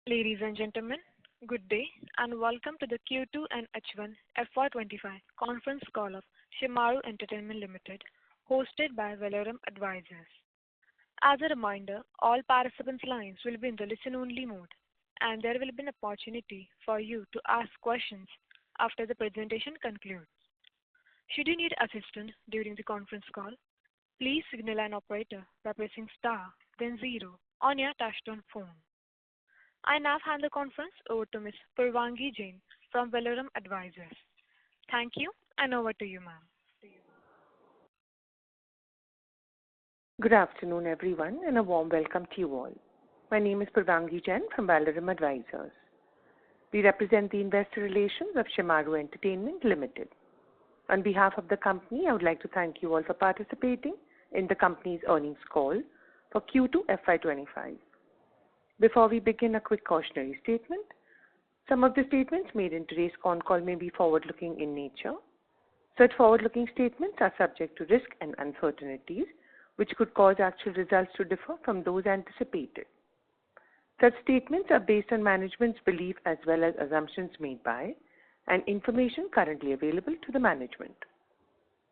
Ladies and gentlemen, good day and welcome to the Q2 and H1 FY25 conference call of Shemaroo Entertainment Limited, hosted by Valorum Advisors. As a reminder, all participants' lines will be in the listen-only mode, and there will be an opportunity for you to ask questions after the presentation concludes. Should you need assistance during the conference call, please signal an operator by pressing star, then zero on your touch-tone phone. I now hand the conference over to Ms. Purvangi Jain from Valorum Advisors. Thank you, and over to you, ma'am. Good afternoon, everyone, and a warm welcome to you all. My name is Purvangi Jain from Valorum Advisors. We represent the investor relations of Shemaroo Entertainment Limited. On behalf of the company, I would like to thank you all for participating in the company's earnings call for Q2 FY25. Before we begin, a quick cautionary statement. Some of the statements made in today's con call may be forward-looking in nature. Such forward-looking statements are subject to risk and uncertainties, which could cause actual results to differ from those anticipated. Such statements are based on management's belief as well as assumptions made by and information currently available to the management.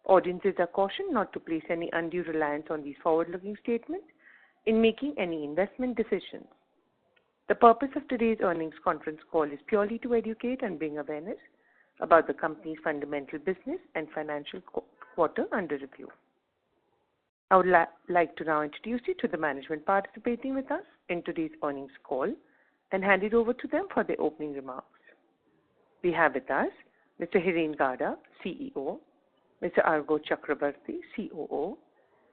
Audiences are cautioned not to place any undue reliance on these forward-looking statements in making any investment decisions. The purpose of today's earnings conference call is purely to educate and bring awareness about the company's fundamental business and financial quarter under review. I would like to now introduce you to the management participating with us in today's earnings call and hand it over to them for their opening remarks. We have with us Mr. Hiren Gada, CEO, Mr. Argo Chakrabarti, COO,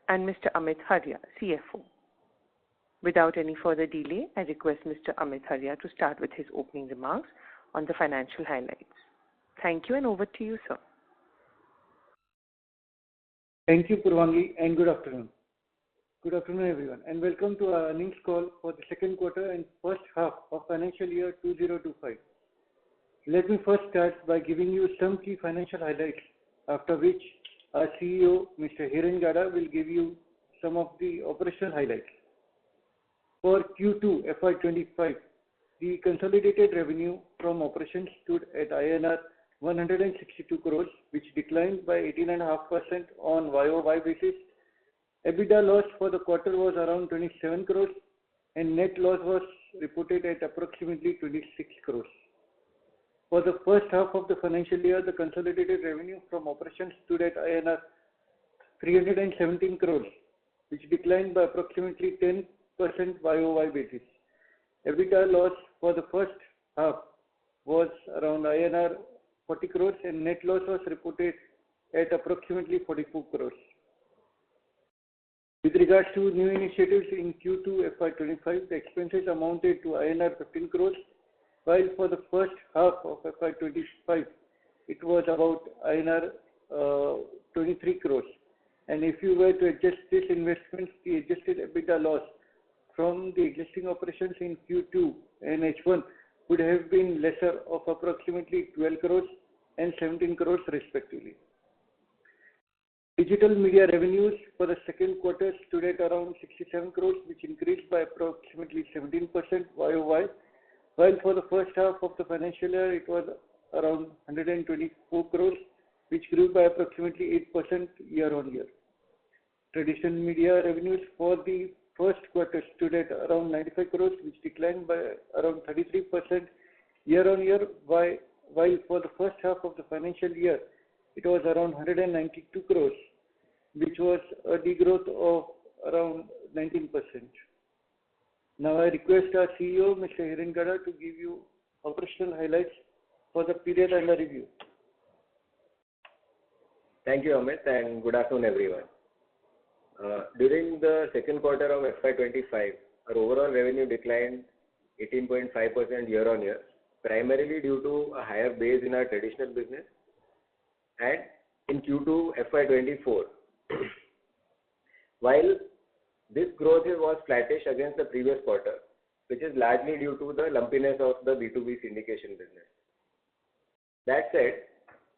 and Mr. Amit Harya, CFO. Without any further delay, I request Mr. Amit Harya to start with his opening remarks on the financial highlights. Thank you, and over to you, sir. Thank you, Purvangi, and good afternoon. Good afternoon, everyone, and welcome to our earnings call for the second quarter and first half of financial year 2025. Let me first start by giving you some key financial highlights, after which our CEO, Mr. Hiren Gada, will give you some of the operational highlights. For Q2 FY25, the consolidated revenue from operations stood at INR 162 crores, which declined by 18.5% on YOY basis. EBITDA loss for the quarter was around 27 crores, and net loss was reported at approximately 26 crores. For the first half of the financial year, the consolidated revenue from operations stood at INR 317 crores, which declined by approximately 10% YOY basis. EBITDA loss for the first half was around INR 40 crores and net loss was reported at approximately 44 crores. With regards to new initiatives in Q2 FY25, the expenses amounted to INR 15 crores, while for the first half of FY25, it was about INR 23 crores. And if you were to adjust these investments, the adjusted EBITDA loss from the existing operations in Q2 and H1 would have been lesser of approximately 12 crores and 17 crores respectively. Digital media revenues for the second quarter stood at around 67 crores, which increased by approximately 17% YOY, while for the first half of the financial year, it was around 124 crores, which grew by approximately 8% year-on-year. Traditional media revenues for the first quarter stood at around 95 crores, which declined by around 33% year-on-year, while for the first half of the financial year, it was around 192 crores, which was a degrowth of around 19%. Now I request our CEO, Mr. Hiren Gada, to give you operational highlights for the period under review. Thank you, Amit, and good afternoon, everyone. During the second quarter of FY25, our overall revenue declined 18.5% year-on-year, primarily due to a higher base in our traditional business. And in Q2 FY24, while this growth was flattish against the previous quarter, which is largely due to the lumpiness of the B2B syndication business. That said,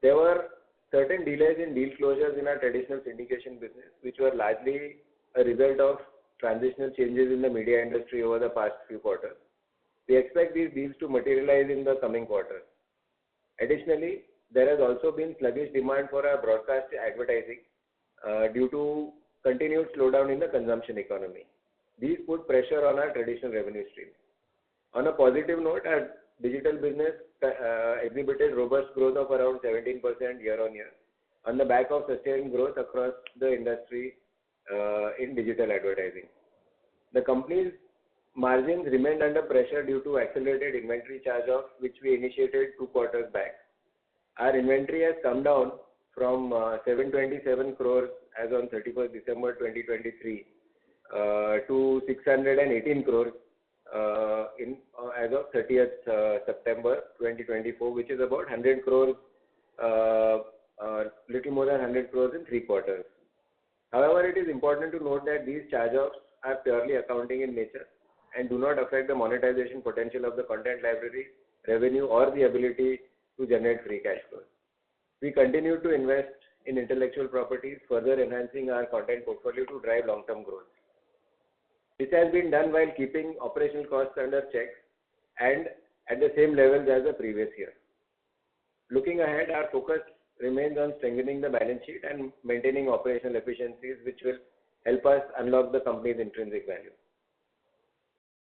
there were certain delays in deal closures in our traditional syndication business, which were largely a result of transitional changes in the media industry over the past few quarters. We expect expect these deals to materialize in the coming quarters. Additionally, there has also been sluggish demand for our broadcast advertising due to continued slowdown in the consumption economy. These put pressure on our traditional revenue stream. On a positive note, our digital business exhibited robust growth of around 17% year on year on the back of sustained growth across the industry in digital advertising. The company's margins remained under pressure due to accelerated inventory charge-off, which we initiated 2 quarters back. Our inventory has come down from 727 crores as on 31st December 2023 to 618 crores as of 30th September 2024, which is about 100 crores, little more than 100 crores in 3 quarters. However, it is important to note that these charge-offs are purely accounting in nature and do not affect the monetization potential of the content library, revenue, or the ability to generate free cash flow. We continue to invest in intellectual properties, further enhancing our content portfolio to drive long-term growth. This has been done while keeping operational costs under check and at the same levels as the previous year. Looking ahead, our focus remains on strengthening the balance sheet and maintaining operational efficiencies, which will help us unlock the company's intrinsic value.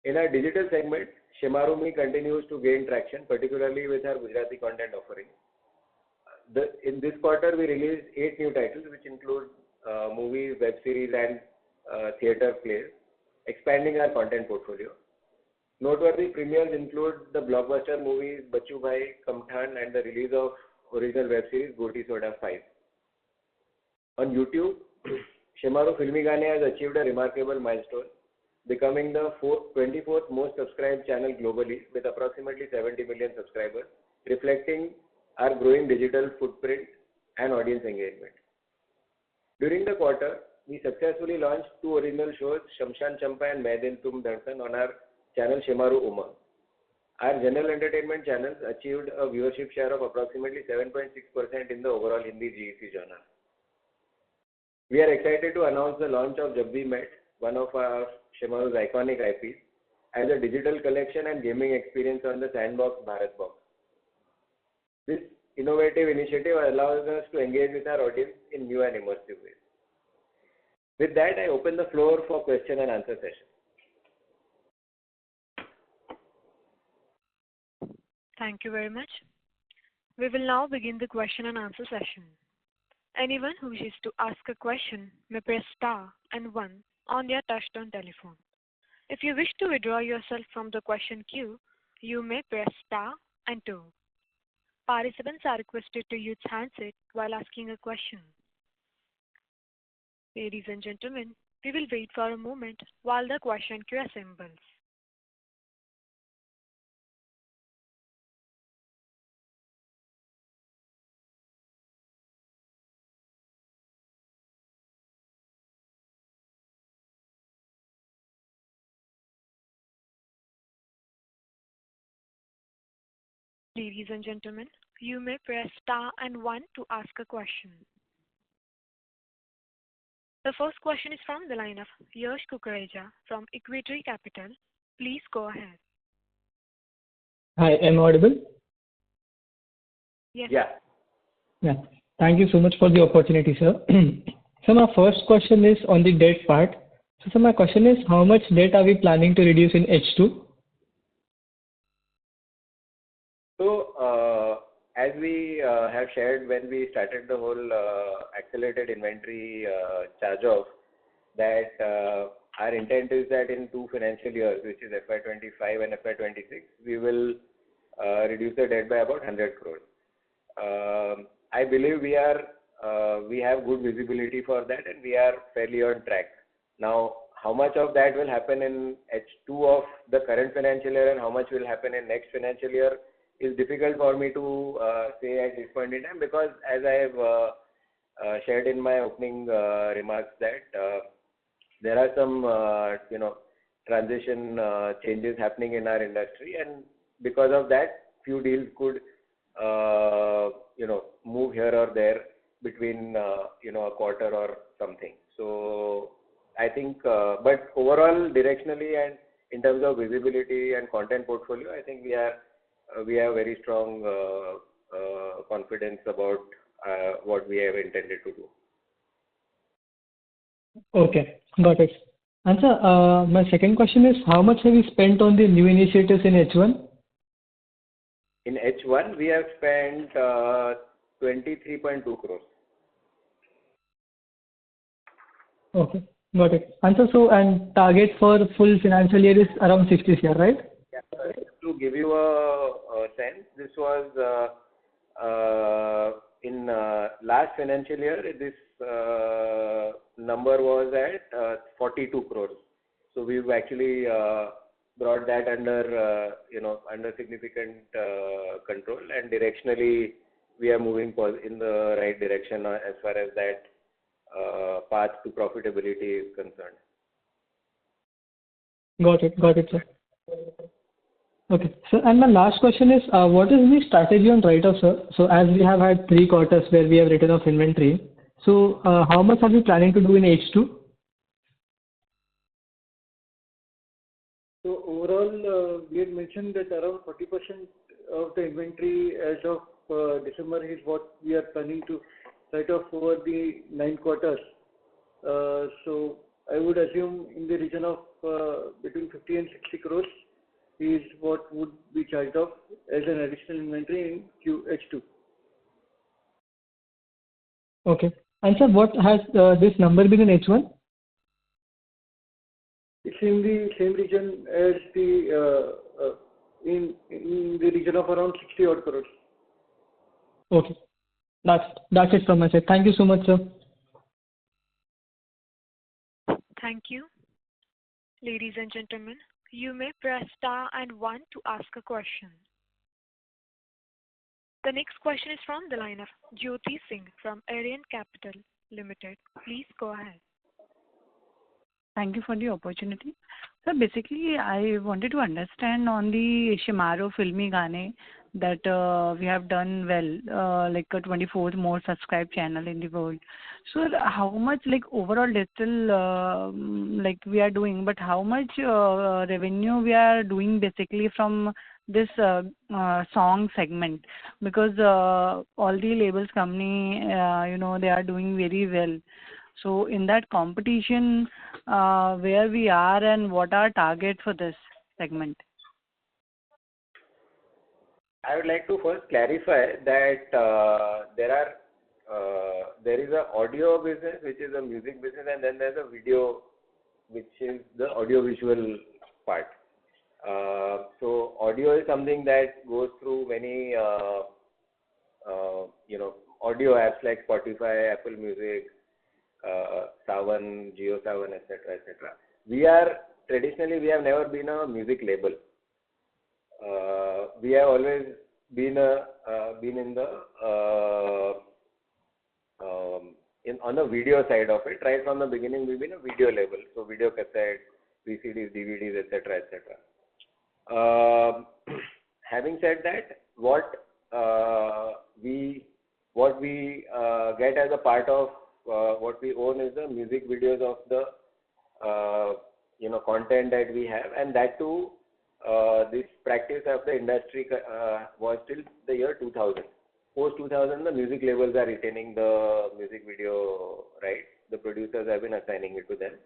In our digital segment, Shemaroo continues to gain traction, particularly with our Gujarati content offering. In this quarter, we released 8 new titles, which include movies, web series, and theatre plays, expanding our content portfolio. Noteworthy premieres include the blockbuster movies Bachchu Bhai, Kamthan, and the release of original web series Goti Soda 5. On YouTube, Shemaroo Filmi Gaane has achieved a remarkable milestone, becoming the 24th most subscribed channel globally with approximately 70 million subscribers, reflecting our growing digital footprint and audience engagement. During the quarter, we successfully launched 2 original shows, Shamshan Champa and Main Din Tum Dharsan, on our channel Shemaroo Umang. Our general entertainment channels achieved a viewership share of approximately 7.6% in the overall Hindi GEC genre. We are excited to announce the launch of Jab We Met, one of our Shemaroo's iconic IPs, as a digital collection and gaming experience on the Sandbox Bharat Box. This innovative initiative allows us to engage with our audience in new and immersive ways. With that, I open the floor for question and answer session. Thank you very much. We will now begin the question and answer session. Anyone who wishes to ask a question may press star and 1 on their touchtone telephone. If you wish to withdraw yourself from the question queue, you may press star and 2. Participants are requested to use handset while asking a question. Ladies and gentlemen, we will wait for a moment while the question queue assembles. Ladies and gentlemen, you may press star and 1 to ask a question. The first question is from the line of Yash Kukareja from Equity Capital. Please go ahead. Hi, am I audible? Yes. Yeah. Thank you so much for the opportunity, sir. So my first question is on the debt part. So my question is, how much debt are we planning to reduce in H2? So, as we have shared when we started the whole accelerated inventory charge-off, that our intent is that in 2 financial years, which is FY25 and FY26, we will reduce the debt by about 100 crores. I believe we have good visibility for that, and we are fairly on track. Now, how much of that will happen in H2 of the current financial year and how much will happen in next financial year is difficult for me to say at this point in time, because as I have shared in my opening remarks that there are some transition changes happening in our industry, and because of that, few deals could move here or there between a quarter or something. So I think, but overall, directionally and in terms of visibility and content portfolio, I think we have very strong confidence about what we have intended to do. Okay, got it. And sir, my second question is, how much have you spent on the new initiatives in H1? In H1, we have spent 23.2 crores. Okay, got it. And sir, and target for full financial year is around 60 crore, right? Yeah, to give you a sense, this was in last financial year, this number was at 42 crores. So we've actually brought that under under significant control, and directionally we are moving in the right direction as far as that path to profitability is concerned. Got it, sir. Okay, so and my last question is, what is the strategy on write-off, sir? So as we have had 3 quarters where we have written off inventory, so how much are we planning to do in H2? So overall, we had mentioned that around 40% of the inventory as of December is what we are planning to write off over the 9 quarters. So I would assume in the region of between 50 and 60 crores is what would be charged off as an additional inventory in H2. Okay. And sir, what has this number been in H1? It's in the same region as the in the region of around 60 odd crores. Okay. That's it from my side. Thank you so much, sir. Thank you. Ladies and gentlemen, you may press star and 1 to ask a question. The next question is from the line of Jyoti Singh from Aryan Capital Limited. Please go ahead. Thank you for the opportunity. So basically, I wanted to understand on the Shemaroo Filmy Gaane that we have done well, like a 24th more subscribed channel in the world. So how much like overall digital like we are doing, but how much revenue we are doing basically from this song segment? Because all the labels company, they are doing very well. So in that competition, where we are and what our target for this segment? I would like to first clarify that there is a audio business, which is a music business, and then there's a video, which is the audio-visual part. So audio is something that goes through many, audio apps like Spotify, Apple Music, Savan, JioSaavn, etc., etc. Traditionally, we have never been a music label. We have always been in the on the video side of it. Right from the beginning, we've been a video label. So video cassettes, VCDs, DVDs, etc., etc. Having said that, what we get as a part of what we own is the music videos of the content that we have, and that too. This practice of the industry was till the year 2000. Post 2000, the music labels are retaining the music video rights. The producers have been assigning it to them.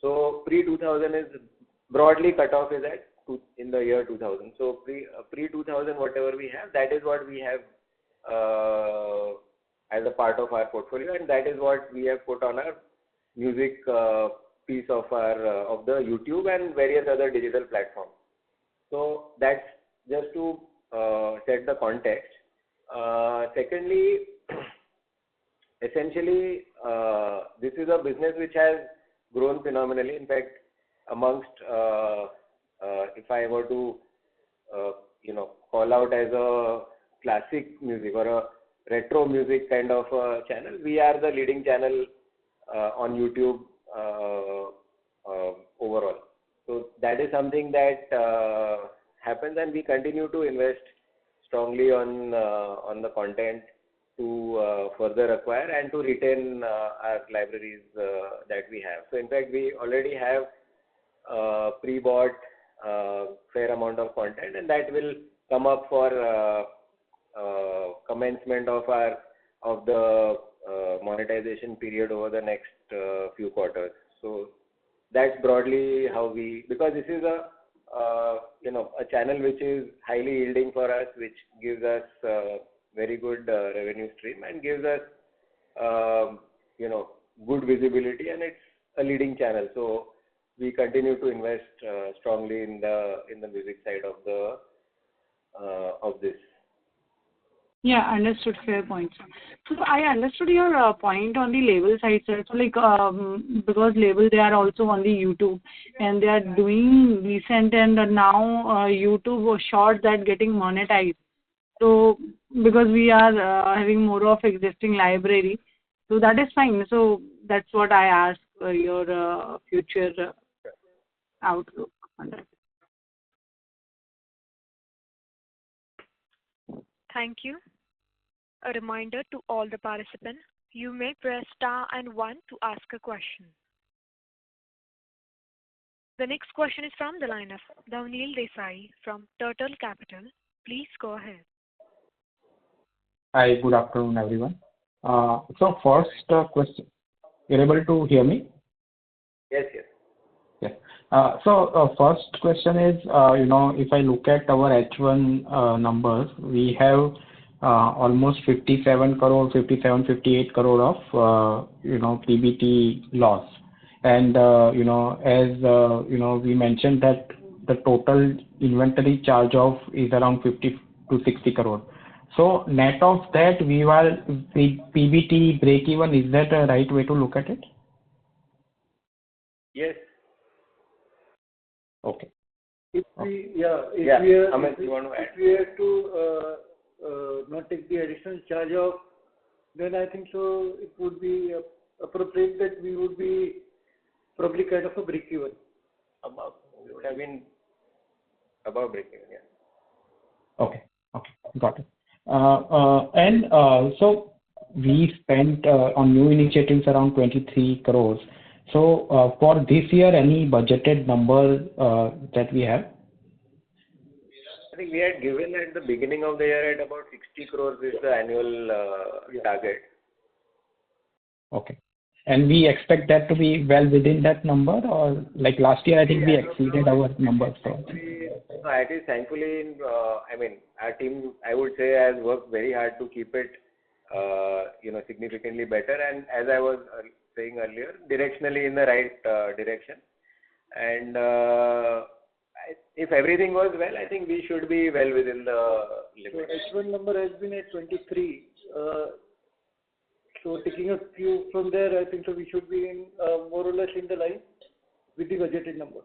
So pre 2000 is broadly cut off is at in the year 2000. So pre 2000, whatever we have, that is what we have as a part of our portfolio, and that is what we have put on our music piece of the YouTube and various other digital platforms. So that's just to set the context. Secondly, essentially, this is a business which has grown phenomenally. In fact, amongst, if I were to, call out as a classic music or a retro music kind of a channel, we are the leading channel on YouTube overall. So that is something that happens, and we continue to invest strongly on the content to further acquire and to retain our libraries that we have. So in fact, we already have pre-bought fair amount of content, and that will come up for commencement of the monetization period over the next few quarters. So that's broadly how because this is a channel which is highly yielding for us, which gives us very good revenue stream and gives us good visibility, and it's a leading channel. So we continue to invest strongly in the music side of this. Yeah, understood. Fair point, sir. So I understood your point on the label side, sir. So because label, they are also on the YouTube and they are doing decent, and now YouTube short that getting monetized. So because we are having more of existing library, so that is fine. So that's what I asked your future outlook on that. Thank you. A reminder to all the participants, you may press star and 1 to ask a question. The next question is from the line of Dhavnil Desai from Turtle Capital. Please go ahead. Hi, good afternoon, everyone. So first question, you're able to hear me? Yes. Yeah. So first question is, if I look at our H1 numbers, we have almost 57 crore, 57, 58 crore of, PBT loss. And, as, we mentioned that the total inventory charge off is around 50 to 60 crore. So net of that, we were PBT break even. Is that a right way to look at it? Yes. Okay. If we are to not take the additional charge off, then I think so it would be appropriate that we would be probably kind of a break even. We would have been above break even, yeah. Okay, got it. So we spent on new initiatives around 23 crores. So for this year, any budgeted number that we have? I think we had given at the beginning of the year at about 60 crores is the annual target. Okay. And we expect that to be well within that number, or like last year, I think we exceeded our numbers. No, it is thankfully, our team, I would say, has worked very hard to keep it, significantly better. And as I was saying earlier, directionally in the right direction. And if everything goes well, I think we should be well within the limit. So H1 number has been at 23. So taking a few from there, I think so we should be in more or less in the line with the budgeted number.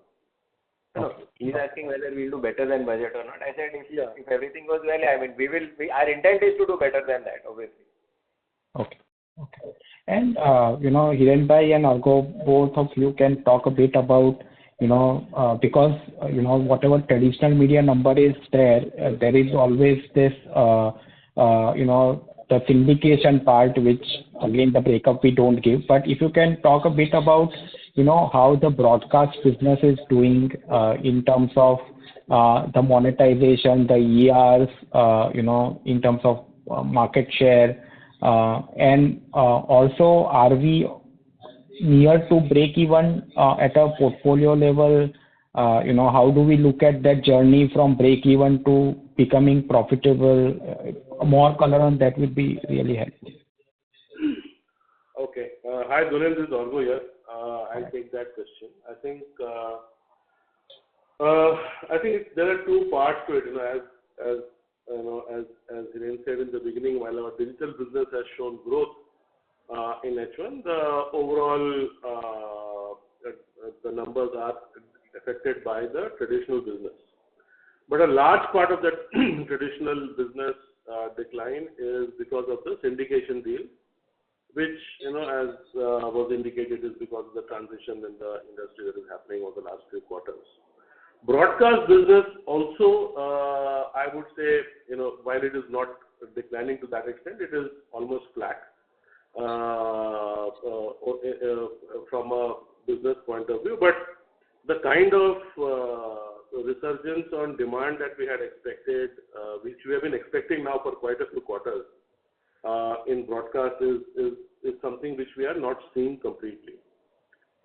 No, he's asking whether we'll do better than budget or not. I said if everything goes well, our intent is to do better than that, obviously. Okay. And, Hirenbhai and Argo, both of you can talk a bit about, because, whatever traditional media number is there is always this, the syndication part, which again, the breakup we don't give. But if you can talk a bit about, how the broadcast business is doing in terms of the monetization, the ERs, in terms of market share, and also are we near to break even at a portfolio level? How do we look at that journey from break even to becoming profitable? More color on that would be really helpful. Okay. Hi, Dhunil, this is Argo here. I'll take that question. I think there are two parts to it. As Hiren said in the beginning, while our digital business has shown growth in H1, the overall the numbers are affected by the traditional business. But a large part of that traditional business decline is because of the syndication deal, which, as was indicated, is because of the transition in the industry that is happening over the last few quarters. Broadcast business also, I would say, while it is not declining to that extent, it is almost flat from a business point of view. But the kind of resurgence on demand that we had expected, which we have been expecting now for quite a few quarters in broadcast is something which we are not seeing completely.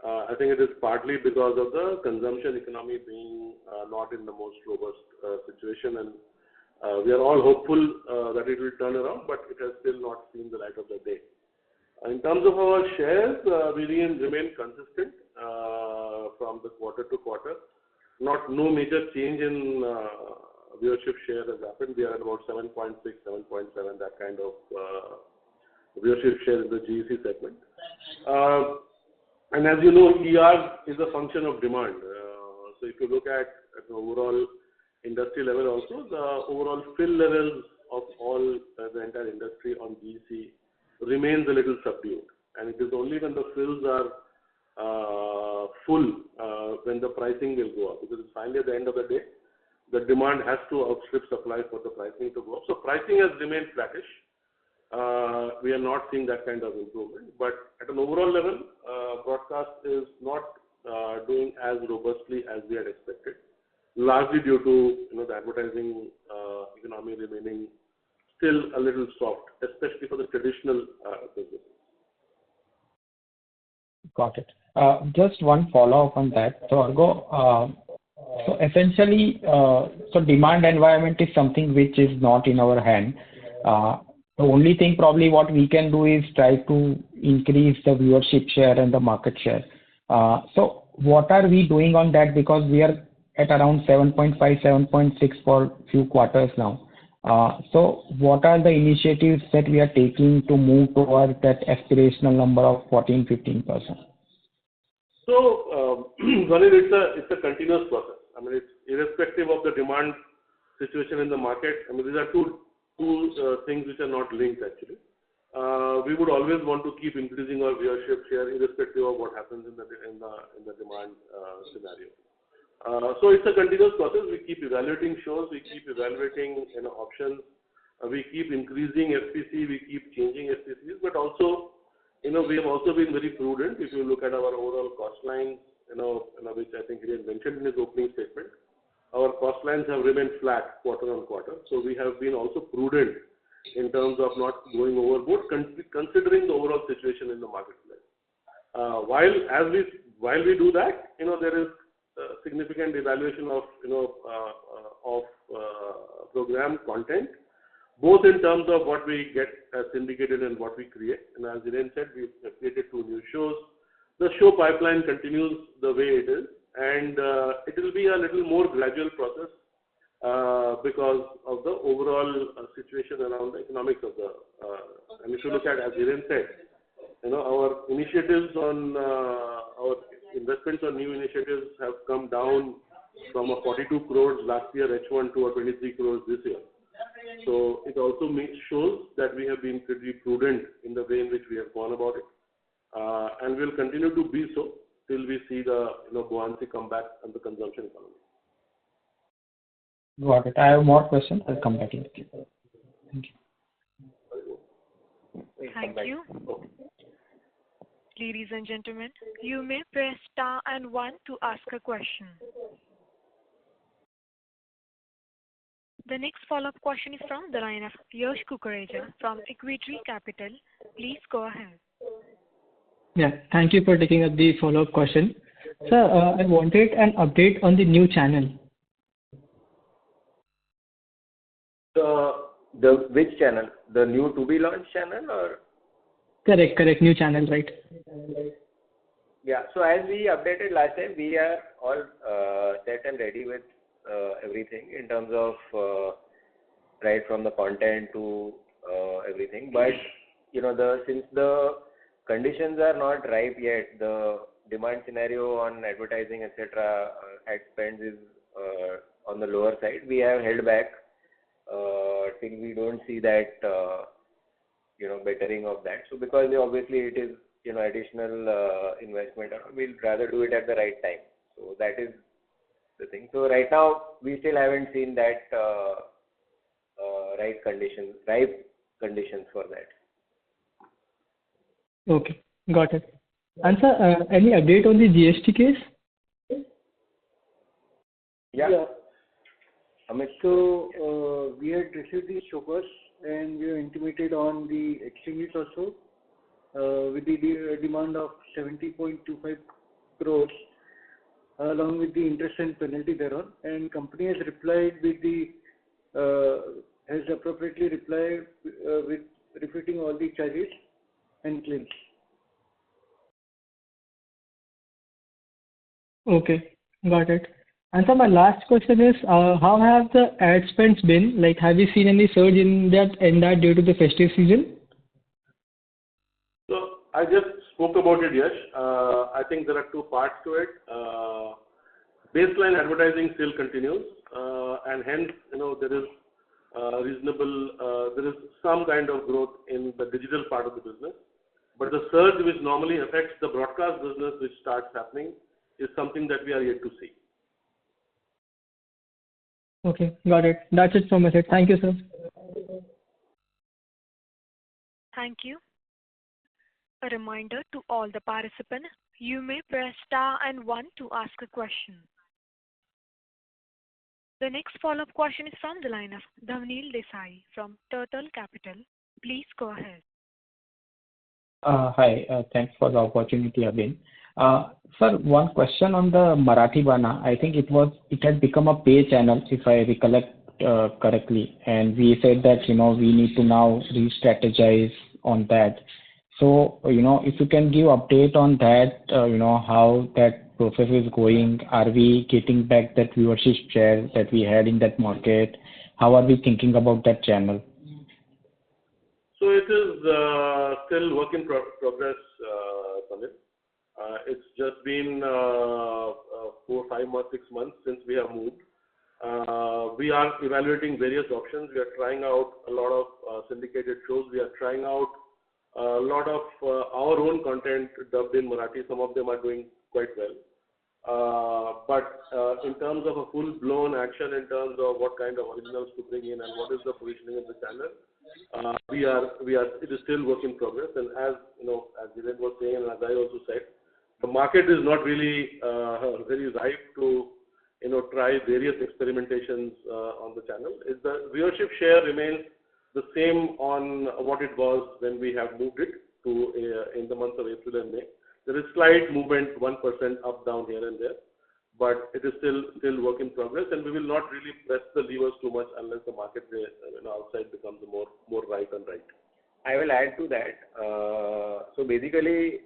I think it is partly because of the consumption economy being not in the most robust situation, and we are all hopeful that it will turn around, but it has still not seen the light of the day. In terms of our shares, we remain consistent from the quarter to quarter. No major change in viewership share has happened. We are at about 7.6, 7.7, that kind of viewership share in the GEC segment. And as you know, ER is a function of demand. So if you look at the overall industry level also, the overall fill levels of all the entire industry on GEC remains a little subdued. And it is only when the fills are full when the pricing will go up. Because finally at the end of the day, the demand has to outstrip supply for the pricing to go up. So pricing has remained flattish. We are not seeing that kind of improvement. But at an overall level, broadcast is not doing as robustly as we had expected, largely due to the advertising economy remaining still a little soft, especially for the traditional businesses. Got it. Just one follow-up on that. So Argo, so essentially, so demand environment is something which is not in our hand. The only thing probably what we can do is try to increase the viewership share and the market share. So what are we doing on that? Because we are at around 7.5, 7.6 for a few quarters now. So what are the initiatives that we are taking to move toward that aspirational number of 14-15%? So, Sunil, it's a continuous process. I mean, it's irrespective of the demand situation in the market. I mean, these are two things which are not linked actually. We would always want to keep increasing our viewership share irrespective of what happens in the demand scenario. So it's a continuous process. We keep evaluating shows, we keep evaluating options, we keep increasing FPC, we keep changing FPCs, but also we have also been very prudent. If you look at our overall cost lines, which I think he had mentioned in his opening statement, our cost lines have remained flat quarter on quarter. So we have been also prudent in terms of not going overboard, considering the overall situation in the marketplace. While we do that, there is significant evaluation of program content, both in terms of what we get syndicated and what we create. And as Hiren said, we have created 2 new shows. The show pipeline continues the way it is, and it will be a little more gradual process because of the overall situation around the economics of the. And if you look at, as Hiren said, our initiatives on our investments on new initiatives have come down from a 42 crores last year H1 to a 23 crores this year. So it also shows that we have been pretty prudent in the way in which we have gone about it, and will continue to be so till we see the buoyancy come back on the consumption economy. Got it. I have more questions. I'll come back in the queue. Thank you. Thank you. Ladies and gentlemen, you may press star and 1 to ask a question. The next follow-up question is from the line of Yash Kukareja from Equity Capital. Please go ahead. Yeah, thank you for taking up the follow-up question. Sir, I wanted an update on the new channel. The which channel? The new to be launched channel or? Correct. New channel, right? Yeah. So as we updated last time, we are all set and ready with everything in terms of right from the content to everything. But since the conditions are not ripe yet, the demand scenario on advertising, etc., ad spends is on the lower side. We have held back till we don't see that bettering of that. So because obviously it is additional investment, we'll rather do it at the right time. So that is the thing. So right now we still haven't seen that ripe conditions for that. Okay, got it. And sir, any update on the GST case? Yeah. Amit. So we had received these shoppers and we have intimated on the exchanges also with the demand of 70.25 crores along with the interest and penalty thereon, and company has replied with the has appropriately replied with refuting all the charges and claims. Okay, got it. And so my last question is, how have the ad spends been? Like, have you seen any surge in that due to the festive season? So I just spoke about it, Yash. I think there are two parts to it. Baseline advertising still continues, and hence, there is there is some kind of growth in the digital part of the business. But the surge which normally affects the broadcast business, which starts happening, is something that we are yet to see. Okay, got it. That's it from my side. Thank you, sir. Thank you. A reminder to all the participants, you may press star and 1 to ask a question. The next follow-up question is from the line of Dhavnil Desai from Turtle Capital. Please go ahead. Hi, thanks for the opportunity again. Sir, one question on the Marathi Bana. I think it had become a pay channel, if I recollect correctly, and we said that we need to now re-strategize on that. So if you can give update on that, how that process is going. Are we getting back that viewership share that we had in that market? How are we thinking about that channel? So it is still work in progress, Samir. It's just been 4, 5 months, 6 months since we have moved. We are evaluating various options. We are trying out a lot of syndicated shows. We are trying out a lot of our own content dubbed in Marathi. Some of them are doing quite well. But in terms of a full-blown action, in terms of what kind of originals to bring in and what is the positioning of the channel, it is still work in progress. And as Dhiren was saying, and as I also said, the market is not really very ripe to try various experimentations on the channel. The viewership share remains the same on what it was when we have moved it to in the months of April and May. There is slight movement, 1% up, down here and there, but it is still work in progress, and we will not really press the levers too much unless the market outside becomes more ripe and right. I will add to that. So basically,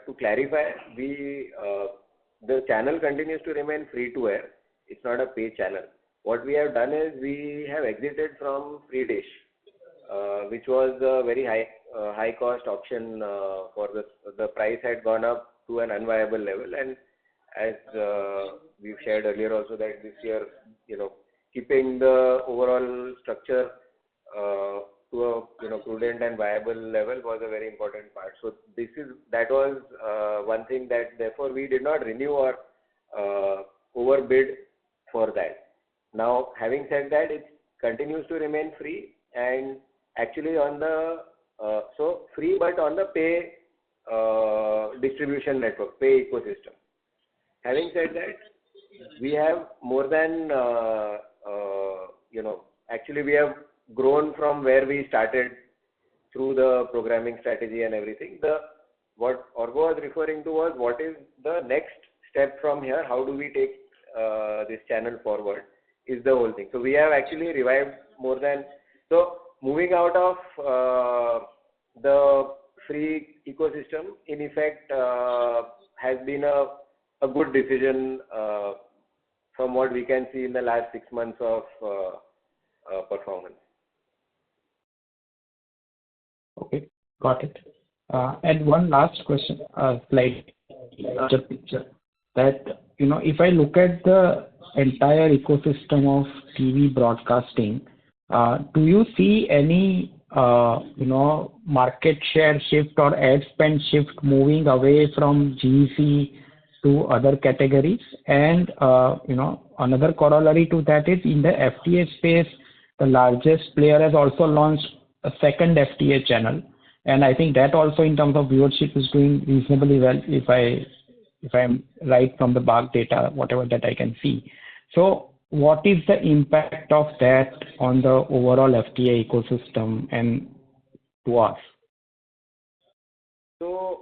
to clarify, the channel continues to remain free to air. It's not a paid channel. What we have done is we have exited from free dish, which was a very high cost option for the price had gone up to an unviable level, and as we've shared earlier also that this year, keeping the overall structure to a prudent and viable level was a very important part. So that was one thing that therefore we did not renew or overbid for that. Now, having said that, it continues to remain free, and actually on the so free but on the pay distribution network, pay ecosystem. Having said that, we have more than actually we have grown from where we started through the programming strategy and everything. What Orgo was referring to was what is the next step from here, how do we take this channel forward is the whole thing. So we have actually revived more than, so moving out of the free ecosystem in effect has been a good decision from what we can see in the last 6 months of performance. Okay, got it. And one last question, slide picture that if I look at the entire ecosystem of TV broadcasting, do you see any market share shift or ad spend shift moving away from GEC to other categories? And another corollary to that is in the FTA space, the largest player has also launched a second FTA channel, and I think that also in terms of viewership is doing reasonably well if I'm right from the BARC data, whatever that I can see. So what is the impact of that on the overall FTA ecosystem and to us? So,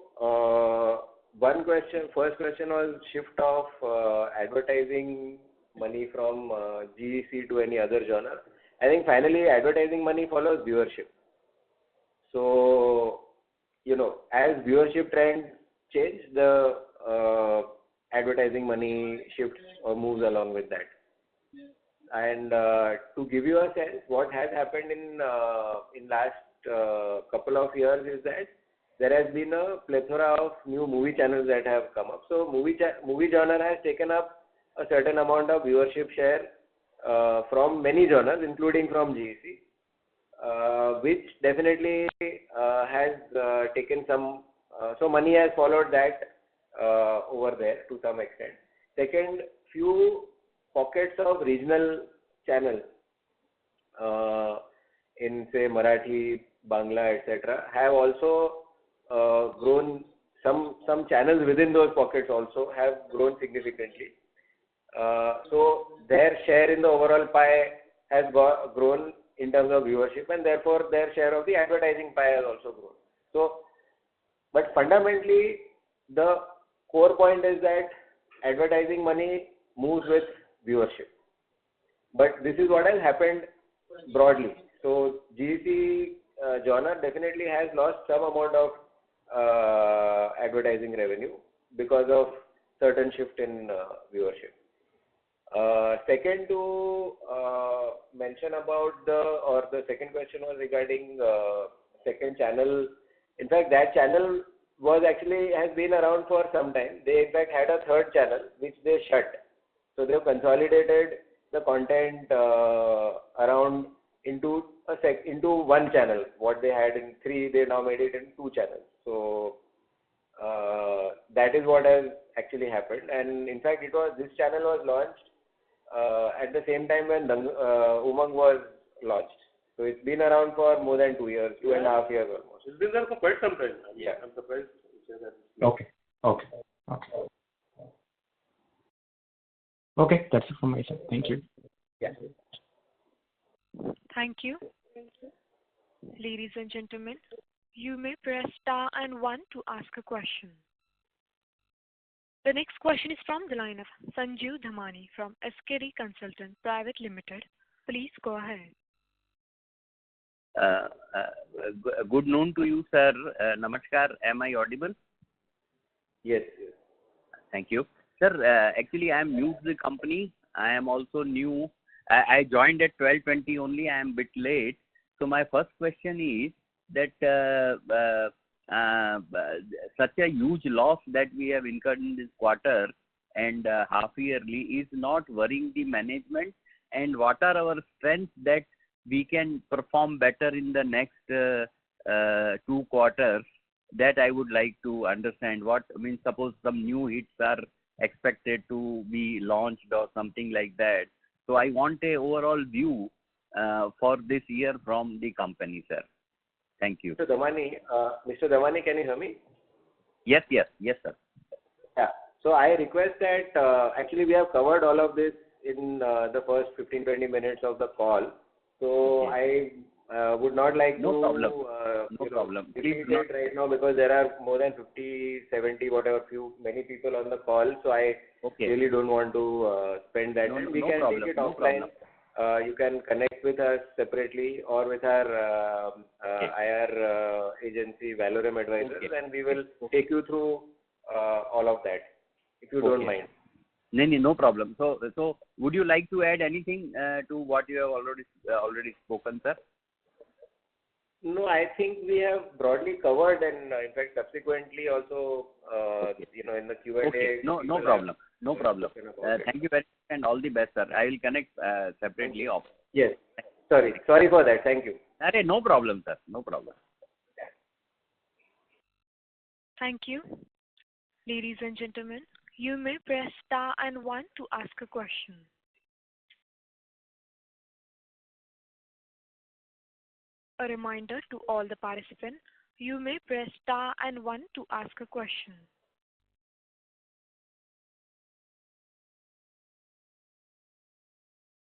first question was shift of advertising money from GEC to any other genre. I think finally advertising money follows viewership. So, as viewership trends change, the advertising money shifts or moves along with that. And to give you a sense, what has happened in last couple of years is that there has been a plethora of new movie channels that have come up. So movie genre has taken up a certain amount of viewership share from many genres, including from GEC, which definitely has taken some. So money has followed that over there to some extent. Second, few pockets of regional channels in say Marathi, Bangla, etc. have also grown. Some channels within those pockets also have grown significantly. So their share in the overall pie has grown in terms of viewership, and therefore their share of the advertising pie has also grown. So, but fundamentally, the core point is that advertising money moves with viewership. But this is what has happened broadly. So GEC genre definitely has lost some amount of advertising revenue because of certain shift in viewership. Second to mention about the second question was regarding second channel. In fact, that channel has been around for some time. They in fact had a third channel which they shut. So they have consolidated the content around into one channel. What they had in 3, they now made it in 2 channels. So that is what has actually happened. And in fact, this channel was launched at the same time when Umang was launched. So it's been around for more than 2 years, 2.5 years almost. It's been there for quite some time. Yeah. I'm surprised to say that. Okay, that's it from my side. Thank you. Yeah. Thank you. Ladies and gentlemen, you may press star and 1 to ask a question. The next question is from the line of Sanjeev Dhamani from SKD Consultant Private Limited. Please go ahead. Good noon to you, sir. Namaskar. Am I audible? Yes. Thank you. Sir, actually, I am new to the company. I am also new. I joined at 12:20 only. I am a bit late. So my first question is that such a huge loss that we have incurred in this quarter and half yearly is not worrying the management, and what are our strengths that we can perform better in the next 2 quarters? That I would like to understand. Suppose some new hits are expected to be launched or something like that. So I want a overall view for this year from the company, sir. Thank you. Mr. Dhamani, can you hear me? Yes, sir. Yeah. So I request that actually we have covered all of this in the first 15-20 minutes of the call. So Okay. I would not like No to problem. repeat it right now because there are more than 50, 70, many people on the call. So I really don't want to spend that time. We can take it offline. You can connect with us separately or with our IR agency, Valorum Advisors, and we will take you through all of that, if you don't mind. No problem. So would you like to add anything to what you have already spoken, sir? No, I think we have broadly covered, and in fact, subsequently also, in the Q&A. Okay. No problem. Thank you very much and all the best, sir. I will connect separately off. Yes. Sorry for that. Thank you. No problem, sir. No problem. Thank you. Ladies and gentlemen, you may press star and 1 to ask a question. A reminder to all the participants, you may press star and 1 to ask a question.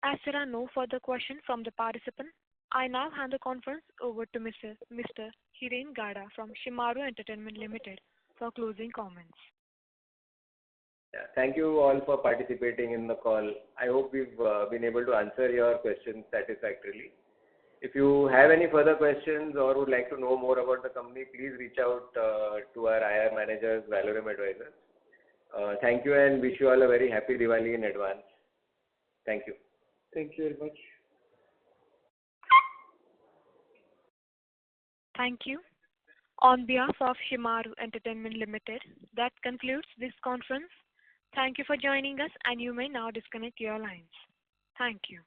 As there are no further questions from the participant, I now hand the conference over to Mr. Hiren Gada from Shemaroo Entertainment Limited for closing comments. Yeah, thank you all for participating in the call. I hope we've been able to answer your questions satisfactorily. If you have any further questions or would like to know more about the company, please reach out to our IR managers, Valorum Advisors. Thank you and wish you all a very happy Diwali in advance. Thank you. Thank you very much. Thank you. On behalf of Shemaroo Entertainment Limited, that concludes this conference. Thank you for joining us, and you may now disconnect your lines. Thank you.